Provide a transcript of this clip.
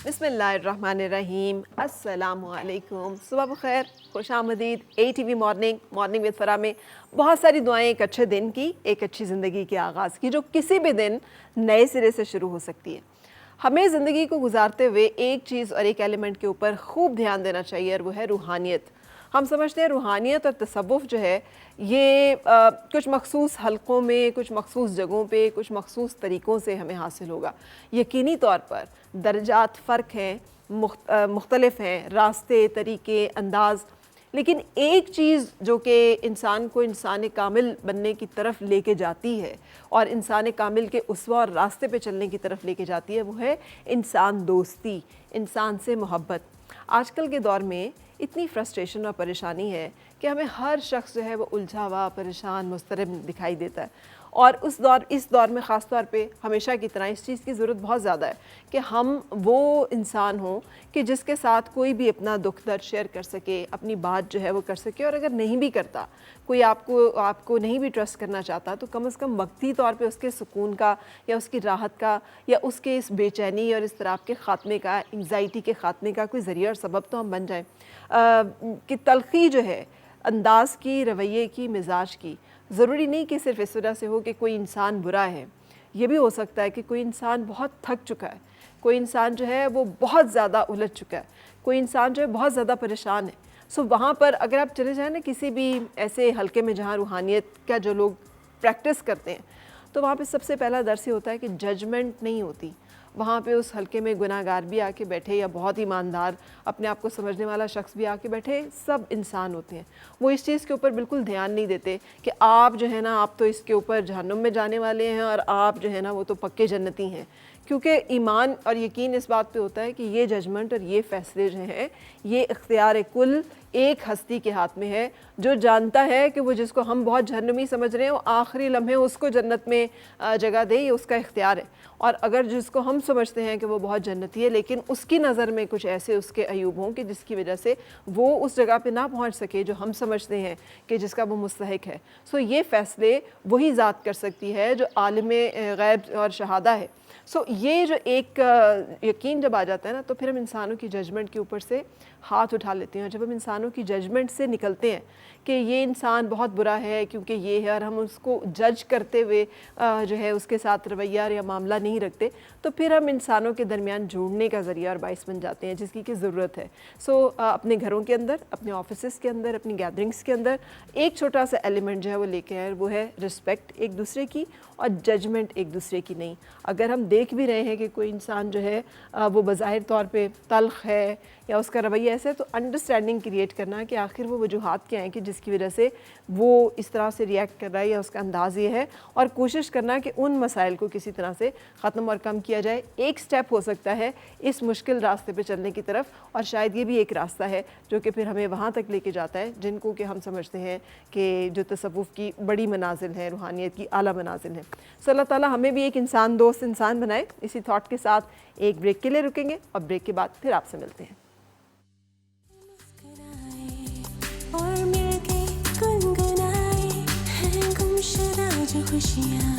بسم اللہ الرحمن الرحیم، السلام علیکم، صبح بخیر، خوش آمدید۔ ATV مارننگ وتھ فرا میں بہت ساری دعائیں ایک اچھے دن کی، ایک اچھی زندگی کے آغاز کی، جو کسی بھی دن نئے سرے سے شروع ہو سکتی ہے۔ ہمیں زندگی کو گزارتے ہوئے ایک چیز اور ایک ایلیمنٹ کے اوپر خوب دھیان دینا چاہیے، اور وہ ہے روحانیت۔ ہم سمجھتے ہیں روحانیت اور تصوف جو ہے یہ کچھ مخصوص حلقوں میں، کچھ مخصوص جگہوں پہ، کچھ مخصوص طریقوں سے ہمیں حاصل ہوگا۔ یقینی طور پر درجات فرق ہیں، مختلف ہیں، راستے، طریقے، انداز، لیکن ایک چیز جو کہ انسان کو انسان کامل بننے کی طرف لے کے جاتی ہے اور انسان کامل کے اسوہ اور راستے پہ چلنے کی طرف لے کے جاتی ہے، وہ ہے انسان دوستی، انسان سے محبت۔ آج کل کے دور میں اتنی فرسٹریشن اور پریشانی ہے کہ ہمیں ہر شخص جو ہے وہ الجھا ہوا، پریشان، مضطرب دکھائی دیتا ہے، اور اس دور میں خاص طور پہ ہمیشہ کی طرح اس چیز کی ضرورت بہت زیادہ ہے کہ ہم وہ انسان ہوں کہ جس کے ساتھ کوئی بھی اپنا دکھ درد شیئر کر سکے، اپنی بات جو ہے وہ کر سکے، اور اگر نہیں بھی کرتا، کوئی آپ کو نہیں بھی ٹرسٹ کرنا چاہتا، تو کم از کم وقتی طور پہ اس کے سکون کا یا اس کی راحت کا یا اس کے اس بے چینی اور اضطراب کے خاتمے کا، انگزائٹی کے خاتمے کا کوئی ذریعہ اور سبب تو ہم بن جائیں۔ کہ تلخی جو ہے انداز کی، رویے کی، مزاج کی، ضروری نہیں کہ صرف اس وجہ سے ہو کہ کوئی انسان برا ہے، یہ بھی ہو سکتا ہے کہ کوئی انسان بہت تھک چکا ہے، کوئی انسان جو ہے وہ بہت زیادہ الجھ چکا ہے، کوئی انسان جو ہے بہت زیادہ پریشان ہے۔ وہاں پر اگر آپ چلے جائیں نا کسی بھی ایسے حلقے میں جہاں روحانیت کا جو لوگ پریکٹس کرتے ہیں، تو وہاں پہ سب سے پہلا درس یہ ہوتا ہے کہ ججمنٹ نہیں ہوتی۔ وہاں پہ اس حلقے میں گناہ گار بھی آ کے بیٹھے یا بہت ایماندار اپنے آپ کو سمجھنے والا شخص بھی آ کے بیٹھے، سب انسان ہوتے ہیں۔ وہ اس چیز کے اوپر بالکل دھیان نہیں دیتے کہ آپ جو ہے نا، آپ تو اس کے اوپر جہنم میں جانے والے ہیں، اور آپ جو ہے نا وہ تو پکے جنتی ہیں، کیونکہ ایمان اور یقین اس بات پہ ہوتا ہے کہ یہ ججمنٹ اور یہ فیصلے جو ہیں، یہ اختیار کل ایک ہستی کے ہاتھ میں ہے، جو جانتا ہے کہ وہ جس کو ہم بہت جہنمی سمجھ رہے ہیں، وہ آخری لمحے اس کو جنت میں جگہ دے، یہ اس کا اختیار ہے۔ اور اگر جس کو ہم سمجھتے ہیں کہ وہ بہت جنتی ہے، لیکن اس کی نظر میں کچھ ایسے اس کے عیوب ہوں کہ جس کی وجہ سے وہ اس جگہ پہ نہ پہنچ سکے جو ہم سمجھتے ہیں کہ جس کا وہ مستحق ہے، یہ فیصلے وہی ذات کر سکتی ہے جو عالم غیب اور شہادہ ہے۔ یہ جو ایک یقین جب آ جاتا ہے نا، تو پھر ہم انسانوں کی ججمنٹ کے اوپر سے ہاتھ اٹھا لیتے ہیں۔ جب ہم انسانوں کی ججمنٹ سے نکلتے ہیں کہ یہ انسان بہت برا ہے کیونکہ یہ ہے، اور ہم اس کو جج کرتے ہوئے جو ہے اس کے ساتھ رویہ یا معاملہ نہیں رکھتے، تو پھر ہم انسانوں کے درمیان جوڑنے کا ذریعہ اور باعث بن جاتے ہیں، جس کی کہ ضرورت ہے۔ اپنے گھروں کے اندر، اپنے آفیسز کے اندر، اپنی گیدرنگز کے اندر ایک چھوٹا سا ایلیمنٹ جو ہے وہ لے کے آئے، وہ ہے رسپیکٹ ایک دوسرے کی، اور ججمنٹ ایک دوسرے کی نہیں۔ اگر ہم دیکھ بھی رہے ہیں کہ کوئی انسان جو ہے وہ بظاہر طور پہ تلخ ہے یا اس کا رویہ ایسا ہے، تو انڈرسٹینڈنگ کریٹ کرنا کہ آخر وہ وجوہات کیا ہیں کہ جس کی وجہ سے وہ اس طرح سے ریئیکٹ کر رہا ہے، یا اس کا انداز یہ ہے، اور کوشش کرنا کہ ان مسائل کو کسی طرح سے ختم اور کم کیا جائے۔ ایک سٹیپ ہو سکتا ہے اس مشکل راستے پہ چلنے کی طرف، اور شاید یہ بھی ایک راستہ ہے جو کہ پھر ہمیں وہاں تک لے کے جاتا ہے جن کو کہ ہم سمجھتے ہیں کہ جو تصوف کی بڑی منازل ہیں، روحانیت کی اعلیٰ منازل ہیں۔ اللہ تعالیٰ ہمیں بھی ایک انسان دوست انسان بنائے۔ اسی تھاٹ کے ساتھ ایک بریک کے لیے رکیں گے، اور بریک کے بعد پھر آپ سے ملتے ہیں۔ اور مل کے گنگنائے ہیں گمشدہ جو خوشیاں،